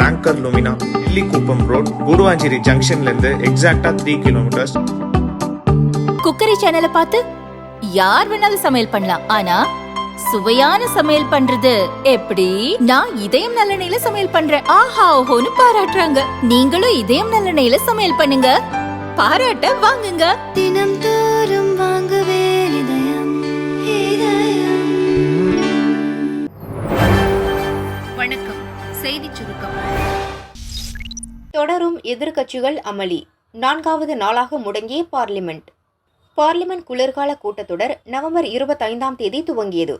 Banker Lumina, இல்லிக்குப்பம் road, Guduvanchery ஜங்ஷன்ல இருந்து எக்ஸாக்டா 3 kilometres. Cookery சேனலை பார்த்து யார் வேணாலும் சமையல் பண்ணலாம். ஆனா சுவையான சமையல் பண்றது எப்படி? நான் இதயம் நல்லெண்ணெயில சமையல் பண்றேன். ஆஹா ஓஹோன்னு பாராட்டுறாங்க. நீங்களும் இதயம் நல்லெண்ணெயில சமையல் பண்ணுங்க, பாராட்ட வாங்குங்க. தினம் தோறும் வாங்குவே இதயம். வணக்கம். செய்தி சுருக்கம். தொடரும் எதிர்க்கட்சிகள் அமளி. 4வது நாளாக முடங்கிய பார்லிமெண்ட். பார்லிமெண்ட் குளிர்கால கூட்டத்தொடர் நவம்பர் 25ஆம் தேதி துவங்கியது.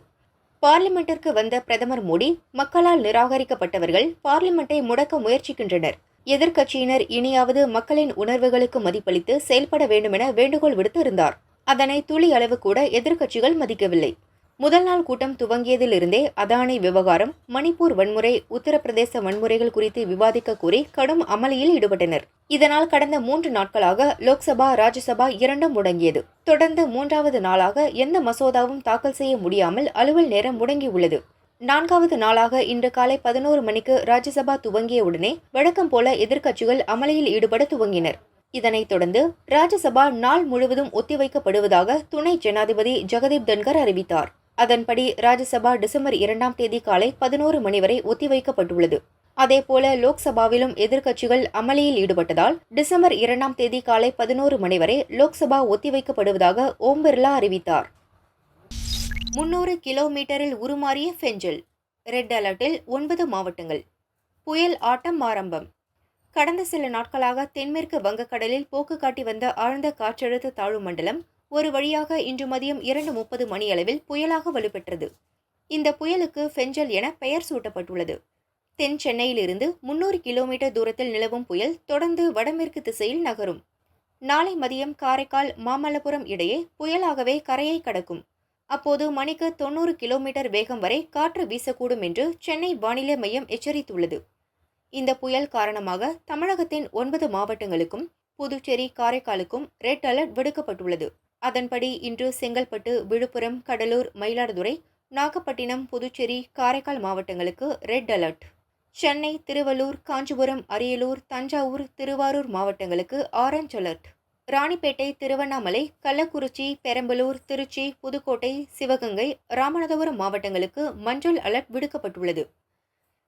பார்லிமெண்டிற்கு வந்த பிரதமர் மோடி, மக்களால் நிராகரிக்கப்பட்டவர்கள் பார்லிமெண்டை முடக்க முயற்சிக்கின்றனர். எதிர்க்கட்சியினர் இனியாவது மக்களின் உணர்வுகளுக்கு மதிப்பளித்து செயல்பட வேண்டுமென வேண்டுகோள் விடுத்து இருந்தார். அதனை துளி அளவு கூட எதிர்க்கட்சிகள் மதிக்கவில்லை. முதல் நாள் கூட்டம் துவங்கியதிலிருந்தே அதானி விவகாரம், மணிப்பூர் வன்முறை, உத்தரப்பிரதேச வன்முறைகள் குறித்து விவாதிக்க கோரி கடும் அமளியில் ஈடுபட்டனர். இதனால் கடந்த 3 நாட்களாக லோக்சபா, ராஜ்யசபா இரண்டும் முடங்கியது. தொடர்ந்து 3வது நாளாக எந்த மசோதாவும் தாக்கல் செய்ய முடியாமல் அலுவல் நேரம் முடங்கியுள்ளது. 4வது நாளாக இன்று காலை 11 மணிக்கு ராஜ்யசபா துவங்கியவுடனே வழக்கம் போல எதிர்க்கட்சிகள் அமளியில் ஈடுபட துவங்கினர். இதனைத் தொடர்ந்து ராஜ்யசபா நாள் முழுவதும் ஒத்திவைக்கப்படுவதாக துணை ஜனாதிபதி ஜெகதீப் தன்கர் அறிவித்தார். அதன்படி ராஜ்யசபா டிசம்பர் 2ஆம் தேதி காலை 11 மணி வரை ஒத்திவைக்கப்பட்டுள்ளது. அதேபோல லோக்சபாவிலும் எதிர்க்கட்சிகள் அமளியில் ஈடுபட்டதால் டிசம்பர் 2ஆம் தேதி காலை 11 மணி வரை லோக்சபா ஒத்திவைக்கப்படுவதாக ஓம் பிர்லா அறிவித்தார். 300 கிலோமீட்டரில் உருமாறிய ஃபெஞ்சல். ரெட் அலர்ட்டில் 9 மாவட்டங்கள். புயல் ஆட்டம் ஆரம்பம். கடந்த சில நாட்களாக தென்மேற்கு வங்கக்கடலில் போக்கு காட்டி வந்த ஆழ்ந்த காற்றழுத்த தாழ்வு மண்டலம் ஒரு வழியாக இன்று மதியம் 2:30 மணியளவில் புயலாக வலுப்பெற்றது. இந்த புயலுக்கு ஃபெஞ்சல் என பெயர் சூட்டப்பட்டுள்ளது. தென் சென்னையிலிருந்து 300 கிலோமீட்டர் தூரத்தில் நிலவும் புயல் தொடர்ந்து வடமேற்கு திசையில் நகரும். நாளை மதியம் காரைக்கால், மாமல்லபுரம் இடையே புயலாகவே கரையை கடக்கும். அப்போது மணிக்கு 90 கிலோமீட்டர் வேகம் வரை காற்று வீசக்கூடும் என்று சென்னை வானிலை மையம் எச்சரித்துள்ளது. இந்த புயல் காரணமாக தமிழகத்தின் 9 மாவட்டங்களுக்கும் புதுச்சேரி, காரைக்காலுக்கும் ரெட் அலர்ட் விடுக்கப்பட்டுள்ளது. அதன்படி இன்று செங்கல்பட்டு, விழுப்புரம், கடலூர், மயிலாடுதுறை, நாகப்பட்டினம், புதுச்சேரி, காரைக்கால் மாவட்டங்களுக்கு ரெட் அலர்ட். சென்னை, திருவள்ளூர், காஞ்சிபுரம், அரியலூர், தஞ்சாவூர், திருவாரூர் மாவட்டங்களுக்கு ஆரஞ்ச் அலர்ட். ராணிப்பேட்டை, திருவண்ணாமலை, கள்ளக்குறிச்சி, பெரம்பலூர், திருச்சி, புதுக்கோட்டை, சிவகங்கை, ராமநாதபுரம் மாவட்டங்களுக்கு மஞ்சள் அலர்ட் விடுக்கப்பட்டுள்ளது.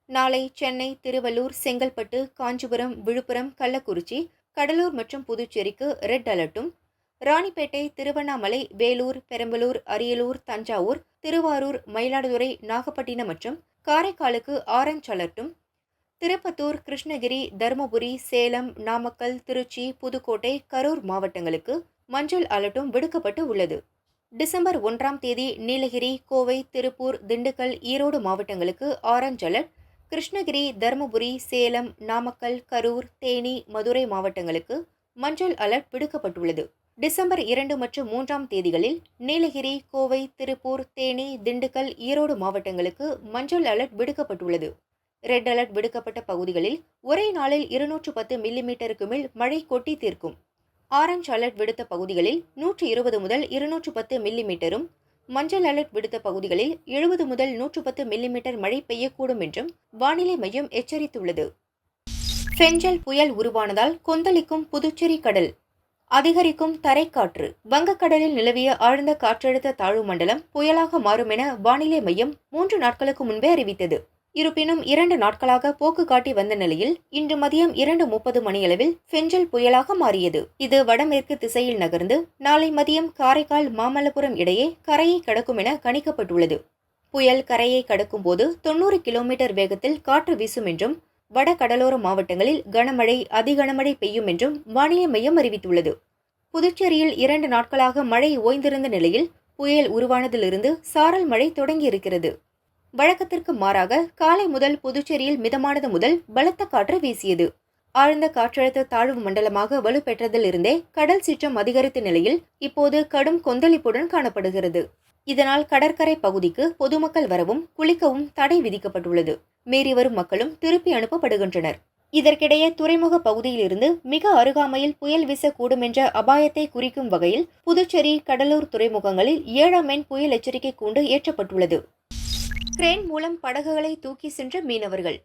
நாளை சென்னை, திருவள்ளூர், செங்கல்பட்டு, காஞ்சிபுரம், விழுப்புரம், கள்ளக்குறிச்சி, கடலூர் மற்றும் புதுச்சேரிக்கு ரெட் அலர்ட்டும், ராணிப்பேட்டை, திருவண்ணாமலை, வேலூர், பெரம்பலூர், அரியலூர், தஞ்சாவூர், திருவாரூர், மயிலாடுதுறை, நாகப்பட்டினம் மற்றும் காரைக்காலுக்கு ஆரஞ்ச் அலர்ட்டும், திருப்பத்தூர், கிருஷ்ணகிரி, தருமபுரி, சேலம், நாமக்கல், திருச்சி, புதுக்கோட்டை, கரூர் மாவட்டங்களுக்கு மஞ்சள் அலர்ட்டும் விடுக்கப்பட்டு உள்ளது. டிசம்பர் 1ஆம் தேதி நீலகிரி, கோவை, திருப்பூர், திண்டுக்கல், ஈரோடு மாவட்டங்களுக்கு ஆரஞ்ச் அலர்ட். கிருஷ்ணகிரி, தருமபுரி, சேலம், நாமக்கல், கரூர், தேனி, மதுரை மாவட்டங்களுக்கு மஞ்சள் அலர்ட் விடுக்கப்பட்டுள்ளது. டிசம்பர் 2 மற்றும் 3ஆம் தேதிகளில் நீலகிரி, கோவை, திருப்பூர், தேனி, திண்டுக்கல், ஈரோடு மாவட்டங்களுக்கு மஞ்சள் அலர்ட் விடுக்கப்பட்டுள்ளது. ரெட் அலர்ட் விடுக்கப்பட்ட பகுதிகளில் ஒரே நாளில் 210 மில்லிமீட்டருக்கு மேல் மழை கொட்டி தீர்க்கும். ஆரஞ்ச் அலர்ட் விடுத்த பகுதிகளில் 120 முதல் 210 மில்லிமீட்டரும், மஞ்சள் அலர்ட் விடுத்த பகுதிகளில் 70 முதல் 110 மில்லிமீட்டர் மழை பெய்யக்கூடும் என்றும் வானிலை மையம் எச்சரித்துள்ளது. ஃபெஞ்சல் புயல் உருவானதால் கொந்தளிக்கும் புதுச்சேரி கடல். அதிகரிக்கும் தரைக்காற்று. வங்கக்கடலில் நிலவிய ஆழ்ந்த காற்றழுத்த தாழ்வு மண்டலம் புயலாக மாறும் என வானிலை மையம் 3 நாட்களுக்கு முன்பே அறிவித்தது. இருப்பினும் 2 நாட்களாக போக்கு காட்டி வந்த நிலையில் இன்று மதியம் 2:30 மணியளவில் ஃபெஞ்சல் புயலாக மாறியது. இது வடமேற்கு திசையில் நகர்ந்து நாளை மதியம் காரைக்கால், மாமல்லபுரம் இடையே கரையை கடக்கும் என கணிக்கப்பட்டுள்ளது. புயல் கரையை கடக்கும் போது 90 கிலோமீட்டர் வேகத்தில் காற்று வீசும் என்றும், வட கடலோர மாவட்டங்களில் கனமழை, அதிகனமழை பெய்யும் என்றும் வானிலை மையம் அறிவித்துள்ளது. புதுச்சேரியில் 2 நாட்களாக மழை ஓய்ந்திருந்த நிலையில் புயல் உருவானதிலிருந்து சாரல் மழை தொடங்கியிருக்கிறது. வழக்கத்திற்கு மாறாக காலை முதல் புதுச்சேரியில் மிதமானது முதல் பலத்த காற்று வீசியது. ஆழ்ந்த காற்றழுத்த தாழ்வு மண்டலமாக வலுப்பெற்றதிலிருந்தே கடல் சீற்றம் அதிகரித்த நிலையில் இப்போது கடும் கொந்தளிப்புடன் காணப்படுகிறது. இதனால் கடற்கரை பகுதிக்கு பொதுமக்கள் வரவும் குளிக்கவும் தடை விதிக்கப்பட்டுள்ளது. மீறி வரும் மக்களும் திருப்பி அனுப்பப்படுகின்றனர். இதற்கிடையே துறைமுக பகுதியிலிருந்து மிக அருகாமையில் புயல் வீசக்கூடும் என்ற அபாயத்தை குறிக்கும் வகையில் புதுச்சேரி, கடலூர் துறைமுகங்களில் 7ஆம் எண் புயல் எச்சரிக்கை கூண்டு ஏற்றப்பட்டுள்ளது. கிரேன் மூலம் படகுகளை தூக்கி சென்ற மீனவர்கள்.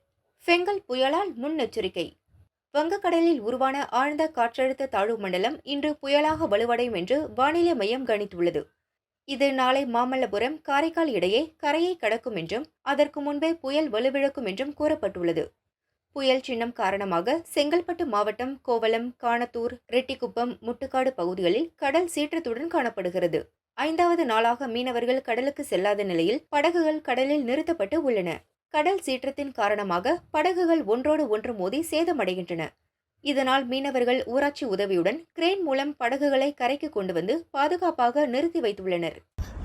ஃபெங்கல் புயலால் முன்னெச்சரிக்கை. வங்கக்கடலில் உருவான ஆழ்ந்த காற்றழுத்த தாழ்வு மண்டலம் இன்று புயலாக வலுவடையும் என்று வானிலை மையம் கணித்துள்ளது. இது நாளை மாமல்லபுரம், காரைக்கால் இடையே கரையை கடக்கும் என்றும் அதற்கு முன்பே புயல் வலுவிழக்கும் என்றும் கூறப்பட்டுள்ளது. புயல் சின்னம் காரணமாக செங்கல்பட்டு மாவட்டம் கோவளம், காணத்தூர், ரெட்டிக்குப்பம், முட்டுக்காடு பகுதிகளில் கடல் சீற்றத்துடன் காணப்படுகிறது. 5வது நாளாக மீனவர்கள் கடலுக்கு செல்லாத நிலையில் படகுகள் கடலில் நிறுத்தப்பட்டு உள்ளன. கடல் சீற்றத்தின் காரணமாக படகுகள் ஒன்றோடு ஒன்று மோதி சேதமடைகின்றன. இதனால் மீனவர்கள் ஊராட்சி உதவியுடன் கிரேன் மூலம் படகுகளை கரைக்கு கொண்டு வந்து பாதுகாப்பாக நிறுத்தி வைத்துள்ளனர்.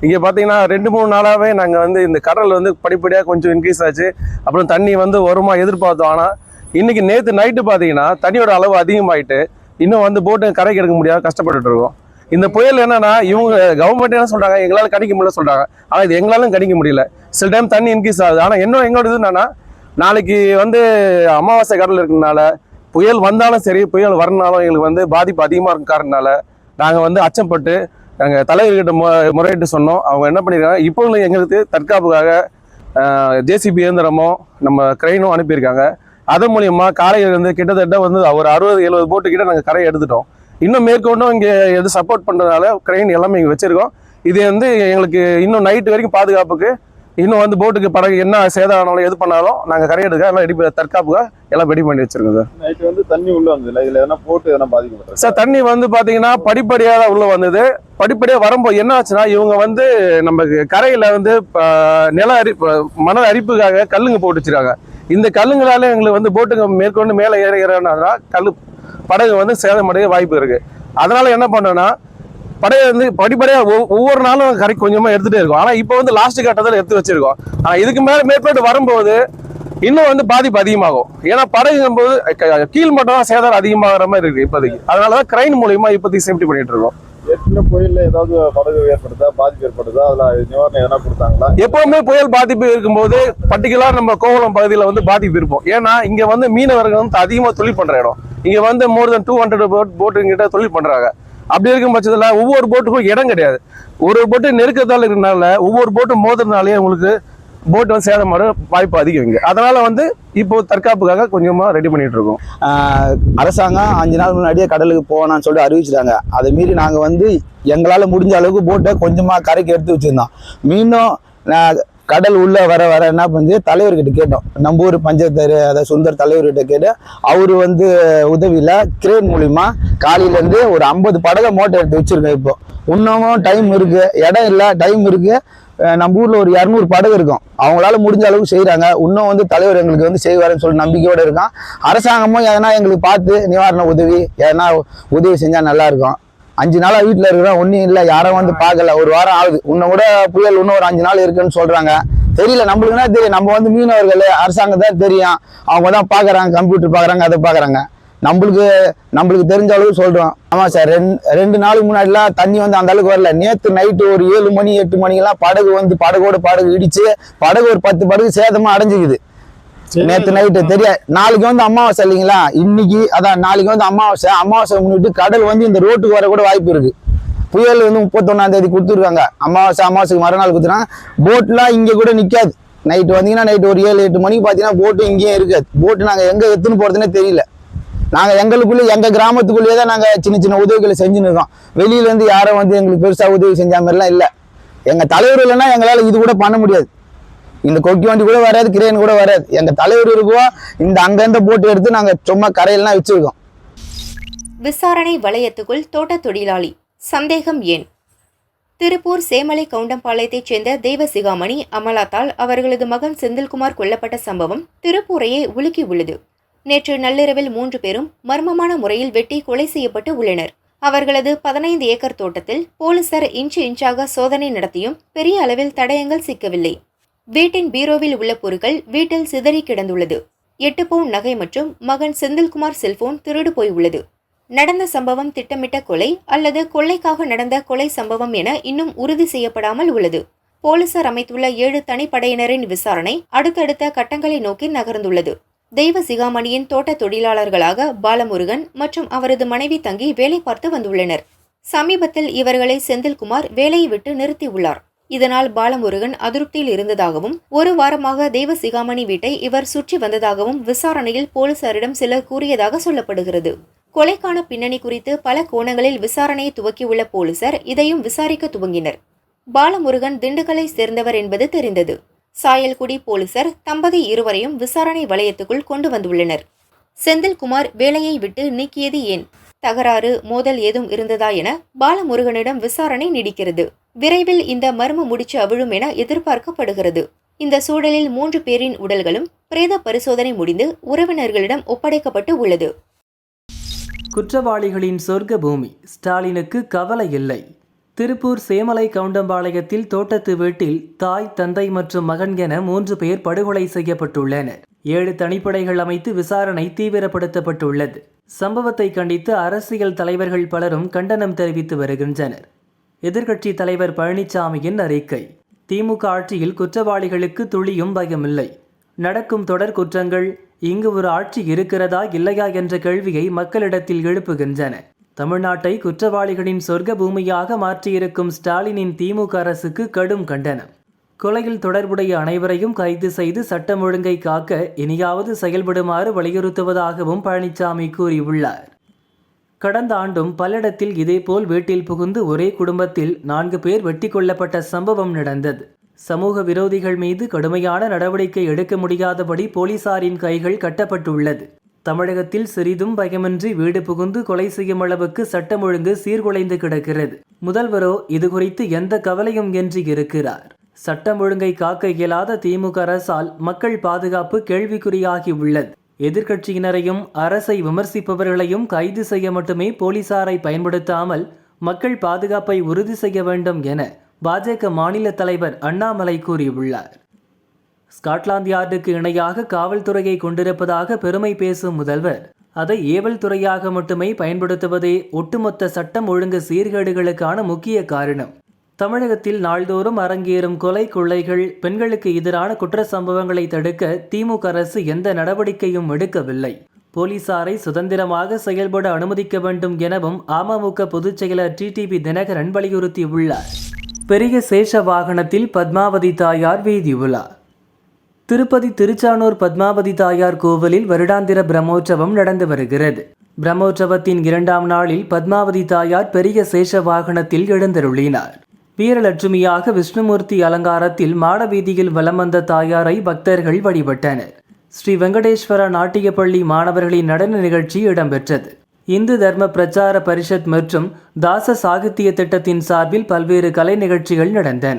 இங்கே பார்த்தீங்கன்னா 2-3 நாளாகவே நாங்கள் இந்த கடல் படிப்படியாக கொஞ்சம் இன்க்ரீஸ் ஆச்சு. அப்புறம் தண்ணி வருமா எதிர்பார்த்தோம். ஆனால் இன்றைக்கி நேற்று நைட்டு பார்த்தீங்கன்னா தண்ணியோட அளவு அதிகமாகிட்டு இன்னும் போட்டு கரைக்கு எடுக்க முடியாத கஷ்டப்பட்டுட்டு இருக்கோம். இந்த புயல் என்னன்னா இவங்க கவர்மெண்ட் என்ன சொல்கிறாங்க, எங்களால் கணிக்க முடியல சொல்கிறாங்க. ஆனால் இது எங்களாலும் கணிக்க முடியல. சில டைம் தண்ணி இன்க்ரீஸ் ஆகுது. ஆனால் எங்களோட இது என்னன்னா, நாளைக்கு அமாவாசை கடல் இருக்கிறதுனால புயல் வந்தாலும் சரி, புயல் வரனாலும் எங்களுக்கு பாதிப்பு அதிகமாக இருக்கும் காரணனால நாங்கள் அச்சப்பட்டு நாங்கள் தலைவர்கிட்ட முறையிட்டு சொன்னோம். அவங்க என்ன பண்ணியிருக்காங்க, இப்போ எங்களுக்கு தற்காப்புக்காக ஜேசிபி இயந்திரமும் நம்ம கிரெயினும் அனுப்பியிருக்காங்க. அதன் மூலியமா காலையிலேருந்து கிட்டத்தட்ட ஒரு 60-70 போட்டு கிட்ட நாங்கள் கரையை எடுத்துட்டோம். இன்னும் மேற்கொண்டும் இங்கே சப்போர்ட் பண்ணுறதுனால கிரெயின் எல்லாமே இங்கே வச்சுருக்கோம். இது எங்களுக்கு இன்னும் நைட்டு வரைக்கும் பாதுகாப்புக்கு இன்னும் போட்டுக்கு படகு என்ன சேதம் ஆனாலும் எது பண்ணாலும் நாங்கள் கரை எடுக்க எல்லாம் ரெடி தற்காப்புக்காக எல்லாம் ரெடி பண்ணி வச்சிருக்கோம் சார். நைட்டு தண்ணி உள்ள வந்தது, இதில் எதனா போட்டு எதனா பாதிக்கப்பட்டது சார்? தண்ணி பார்த்தீங்கன்னா படிப்படியாக தான் உள்ள வந்தது. படிப்படியாக வரும்போது என்ன ஆச்சுன்னா, இவங்க நமக்கு கரையில் மணல் அரிப்புக்காக கல்லுங்க போட்டு வச்சிருக்காங்க. இந்த கல்லுங்களால எங்களுக்கு போட்டுங்க மேற்கொண்டு மேலே ஏறனா படகு சேதமடைய வாய்ப்பு இருக்கு. அதனால என்ன பண்ணோம்னா, படகு படிப்படியாக ஒவ்வொரு நாளும் கரைக்கு கொஞ்சமாக எடுத்துகிட்டே இருக்கும். ஆனால் இப்போ லாஸ்ட் கட்டத்தில் எடுத்து வச்சிருக்கோம். ஆனால் இதுக்கு மேற்பட்டு வரும்போது இன்னும் பாதிப்பு அதிகமாகும். ஏன்னா படகுங்கும் போது கீழ் மட்டும் சேதாரம் அதிகமாகிற மாதிரி இருக்கு இப்போதைக்கு. அதனால தான் கிரைன் மூலியமா இப்போதைக்கு சேஃப்டி பண்ணிட்டு இருக்கோம். ஏற்கனவே புயலில் ஏதாவது படகு ஏற்படுதா, பாதிப்பு ஏற்படுதா, அதில் நிவாரணம் எதனா கொடுத்தாங்களா? எப்பவுமே புயல் பாதிப்பு இருக்கும்போது பர்டிகுலர் நம்ம கோவளம் பகுதியில் பாதிப்பு இருக்கும். ஏன்னா இங்கே மீனவர்கள் அதிகமாக தொழில் பண்ணுற இடம். இங்கே மோர் தென் 200 போட்டுங்கிட்ட தொழில் பண்ணுறாங்க. அப்படி இருக்கும் பட்சத்தில் ஒவ்வொரு போட்டுக்கும் இடம் கிடையாது. ஒரு போட்டு நெருக்கத்தால் இருக்கிறதுனால ஒவ்வொரு போட்டும் மோதுறதுனாலே உங்களுக்கு போட்டு சேதமாற வாய்ப்பு அதிகம் இங்கே. அதனால இப்போ தற்காப்புக்காக கொஞ்சமாக ரெடி பண்ணிட்டு இருக்கோம். அரசாங்கம் 5 நாள் முன்னாடியே கடலுக்கு போகணும்னு சொல்லி அறிவிச்சிட்டாங்க. அதை மீறி நாங்கள் எங்களால் முடிஞ்ச அளவுக்கு போட்டை கொஞ்சமாக கரைக்கு எடுத்து வச்சுருந்தோம். மீண்டும் கடல் உள்ள வர வர என்ன பண்ணி தலைவர்கிட்ட கேட்டோம். நம்ம ஊர் பஞ்சாயத்து அதாவது சுந்தர் தலைவர்கிட்ட கேட்டு அவரு உதவியில் கிரேன் மூலிமா காலையிலேருந்து ஒரு 50 படகை மோட்டை எடுத்து வச்சிருக்கோம். இப்போ இன்னமும் டைம் இருக்கு, இடம் இல்லை, டைம் இருக்கு. நம்ம ஊர்ல ஒரு 200 படகு இருக்கும். அவங்களால முடிஞ்ச அளவுக்கு செய்யறாங்க. இன்னும் தலைவர் எங்களுக்கு செய்வாருன்னு சொல்லி நம்பிக்கையோட இருக்கான். அரசாங்கமும் எதனா எங்களுக்கு பார்த்து நிவாரண உதவி எதனா உதவி செஞ்சா நல்லா இருக்கும். 5 நாளா வீட்டுல இருக்கிறோம், ஒன்னும் இல்லை, யாரும் பார்க்கல. ஒரு வாரம் ஆகுது. இன்னும் கூட புயல் இன்னும் ஒரு 5 நாள் இருக்குன்னு சொல்றாங்க. தெரியல, நம்மளுக்குன்னா தெரியும். நம்ம மீனவர்கள் அரசாங்கம் தான் தெரியும். அவங்க தான் பாக்குறாங்க, கம்ப்யூட்டர் பாக்குறாங்க, அதை பாக்குறாங்க. நம்மளுக்கு தெரிஞ்ச அளவுக்கு சொல்றோம். ஆமா சார், 2 நாளுக்கு முன்னாடிலாம் தண்ணி அந்த அளவுக்கு வரல. நேற்று நைட்டு ஒரு 7 மணி 8 மணிக்கெல்லாம் படகு படகோட படகு இடிச்சு படகு ஒரு 10 படகு சேதமா அடைஞ்சிக்குது. நேற்று நைட்டு தெரியாது. நாளைக்கு அமாவாசை இல்லைங்களா? இன்னைக்கு அதான் நாளைக்கு அமாவாசை முன்னிட்டு கடல் இந்த ரோட்டுக்கு வர கூட வாய்ப்பு இருக்கு. புயல் 31ஆம் தேதி கொடுத்துருக்காங்க. அமாவாசைக்கு மறுநாள் கொடுத்துருக்காங்க. போட்லாம் இங்க கூட நிக்காது. நைட்டு வந்தீங்கன்னா நைட்டு ஒரு 7-8 மணிக்கு பாத்தீங்கன்னா போட்டு இங்கேயும் இருக்காது. போட்டு நாங்க எங்க எடுத்துன்னு போறதுன்னே தெரியல. நாங்க எங்களுக்குள்ள எங்க கிராமத்துக்குள்ளேயே தான் நாங்க சின்ன சின்ன உதவிகளை செஞ்சுன்னு இருக்கோம். வெளியில இருந்து யாரும் எங்களுக்கு பெருசா உதவி செஞ்ச மாதிரிலாம் இல்ல. எங்க தலைவர் இல்லைன்னா எங்களால இது கூட பண்ண முடியாது. இந்த கொக்கி வண்டி கூட வராது, கிரேன் கூட வராது. எங்க தலைவர் இருக்கோம். அங்கிருந்த போட்டு எடுத்து நாங்க சும்மா கரையெல்லாம் வச்சிருக்கோம். விசாரணை வளையத்துக்குள் தோட்ட தொழிலாளி சந்தேகம் ஏன்? திருப்பூர் சேமலை கவுண்டம்பாளையத்தைச் சேர்ந்த தெய்வசிகாமணி, அமலாத்தால் அவர்களது மகன் செந்தில்குமார் கொல்லப்பட்ட சம்பவம் திருப்பூரையே உலுக்கி உள்ளது. நேற்று நள்ளிரவில் 3 பேரும் மர்மமான முறையில் வெட்டி கொலை செய்யப்பட்டு உள்ளனர். அவர்களது 15 ஏக்கர் தோட்டத்தில் போலீசார் இன்ச்சாக சோதனை நடத்தியும் பெரிய அளவில் தடயங்கள் சிக்கவில்லை. வீட்டின் பீரோவில் உள்ள பொருட்கள் வீட்டில் சிதறி கிடந்துள்ளது. 8 பவுன் நகை மற்றும் மகன் செந்தில்குமார் செல்போன் திருடு போய் உள்ளது. நடந்த சம்பவம் திட்டமிட்ட கொலை அல்லது கொள்ளைக்காக நடந்த கொலை சம்பவம் என இன்னும் உறுதி செய்யப்படாமல் உள்ளது. போலீசார் அமைத்துள்ள 7 தனிப்படையினரின் விசாரணை அடுத்தடுத்த கட்டங்களை நோக்கி நகர்ந்துள்ளது. தெய்வசிகாமணியின் தோட்ட தொழிலாளர்களாக பாலமுருகன் மற்றும் அவரது மனைவி தங்கி வேலை பார்த்து வந்துள்ளனர். சமீபத்தில் இவர்களை செந்தில்குமார் வேலையை விட்டு நிறுத்தியுள்ளார். இதனால் பாலமுருகன் அதிருப்தியில் இருந்ததாகவும் ஒரு வாரமாக தெய்வசிகாமணி வீட்டை இவர் சுற்றி வந்ததாகவும் விசாரணையில் போலீசாரிடம் சிலர் கூறியதாக சொல்லப்படுகிறது. கொலைக்கான பின்னணி குறித்து பல கோணங்களில் விசாரணையை துவக்கியுள்ள போலீசார் இதையும் விசாரிக்க துவங்கினர். பாலமுருகன் திண்டுக்கலை சேர்ந்தவர் என்பது தெரிந்தது. சாயல்குடி போலீசார் தம்பதி இருவரையும் விசாரணை வளையத்துக்குள் கொண்டு வந்துள்ளனர். செந்தில்குமார் வேலையை விட்டு நீக்கியது ஏன்? தகராறு, மோதல் ஏதும் இருந்ததா என பாலமுருகனிடம் விசாரணை நீடிக்கிறது. விரைவில் இந்த மர்ம முடிச்சு அவிழும் என எதிர்பார்க்கப்படுகிறது. இந்த சூழலில் 3 பேரின் உடல்களும் பிரேத பரிசோதனை முடிந்து உறவினர்களிடம் ஒப்படைக்கப்பட்டு உள்ளது. குற்றவாளிகளின் சொர்க்க பூமி, ஸ்டாலினுக்கு கவலை இல்லை. திருப்பூர் சேமலை கவுண்டம்பாளையத்தில் தோட்டத்து வீட்டில் தாய், தந்தை மற்றும் மகன் என 3 பேர் படுகொலை செய்யப்பட்டுள்ளனர். 7 தனிப்படைகள் அமைத்து விசாரணை தீவிரப்படுத்தப்பட்டுள்ளது. சம்பவத்தை கண்டித்து அரசியல் தலைவர்கள் பலரும் கண்டனம் தெரிவித்து வருகின்றனர். எதிர்க்கட்சி தலைவர் பழனிசாமியின் அறிக்கை: திமுக ஆட்சியில் குற்றவாளிகளுக்கு துளியும் பயமில்லை. நடக்கும் தொடர் குற்றங்கள், இங்கு ஒரு ஆட்சி இருக்கிறதா இல்லையா என்ற கேள்வியை மக்களிடத்தில் எழுப்புகின்றன. தமிழ்நாட்டை குற்றவாளிகளின் சொர்க்க பூமியாக மாற்றியிருக்கும் ஸ்டாலினின் திமுக அரசுக்கு கடும் கண்டனம். கொலையில் தொடர்புடைய அனைவரையும் கைது செய்து சட்டம் ஒழுங்கை காக்க இனியாவது செயல்படுமாறு வலியுறுத்துவதாகவும் பழனிசாமி கூறியுள்ளார். கடந்த ஆண்டும் பல்லடத்தில் இதேபோல் வீட்டில் புகுந்து ஒரே குடும்பத்தில் 4 பேர் வெட்டி கொல்லப்பட்ட சம்பவம் நடந்தது. சமூக விரோதிகள் மீது கடுமையான நடவடிக்கை எடுக்க முடியாதபடி போலீசாரின் கைகள் கட்டப்பட்டுள்ளது. தமிழகத்தில் சிறிதும் பயமின்றி வீடு புகுந்து கொலை செய்யும் அளவுக்கு சட்டம் ஒழுங்கு சீர்குலைந்து கிடக்கிறது. முதல்வரோ இதுகுறித்து எந்த கவலையும் இன்றி இருக்கிறார். சட்டம் ஒழுங்கை காக்க இயலாத திமுக அரசால் மக்கள் பாதுகாப்பு கேள்விக்குறியாகி உள்ளது. எதிர்க்கட்சியினரையும் அரசை விமர்சிப்பவர்களையும் கைது செய்ய மட்டுமே போலீசாரை பயன்படுத்தாமல் மக்கள் பாதுகாப்பை உறுதி செய்ய வேண்டும் என பாஜக மாநில தலைவர் அண்ணாமலை கூறியுள்ளார். ஸ்காட்லாந்து யார்டுக்கு இணையாக காவல்துறையை கொண்டிருப்பதாக பெருமை பேசும் முதல்வர் அதை ஏவல் துறையாக மட்டுமே பயன்படுத்துவதே ஒட்டுமொத்த சட்டம் ஒழுங்கு சீர்கேடுகளுக்கான முக்கிய காரணம். தமிழகத்தில் நாள்தோறும் அரங்கேறும் கொலை, கொள்ளைகள், பெண்களுக்கு எதிரான குற்ற சம்பவங்களை தடுக்க திமுக அரசு எந்த நடவடிக்கையும் எடுக்கவில்லை. போலீசாரை சுதந்திரமாக செயல்பட அனுமதிக்க வேண்டும் எனவும் அமமுக பொதுச் செயலர் டிடிவி தினகரன் வலியுறுத்தியுள்ளார். பெரிய சேஷ வாகனத்தில் பத்மாவதி தாயார் வீதி உலா. திருப்பதி திருச்சானூர் பத்மாவதி தாயார் கோவிலில் வருடாந்திர பிரம்மோற்சவம் நடந்து வருகிறது. பிரம்மோற்சவத்தின் 2ஆம் நாளில் பத்மாவதி தாயார் பெரிய சேஷ வாகனத்தில் எழுந்தருளினார். வீரலட்சுமியாக விஷ்ணுமூர்த்தி அலங்காரத்தில் மாடவீதியில் வலம் வந்த தாயாரை பக்தர்கள் வழிபட்டனர். ஸ்ரீ வெங்கடேஸ்வர நாட்டிய பள்ளி மாணவர்களின் நடன நிகழ்ச்சி இடம்பெற்றது. இந்து தர்ம பிரச்சார பரிஷத் மற்றும் தாச சாகித்ய திட்டத்தின் சார்பில் பல்வேறு கலை நிகழ்ச்சிகள் நடந்தன.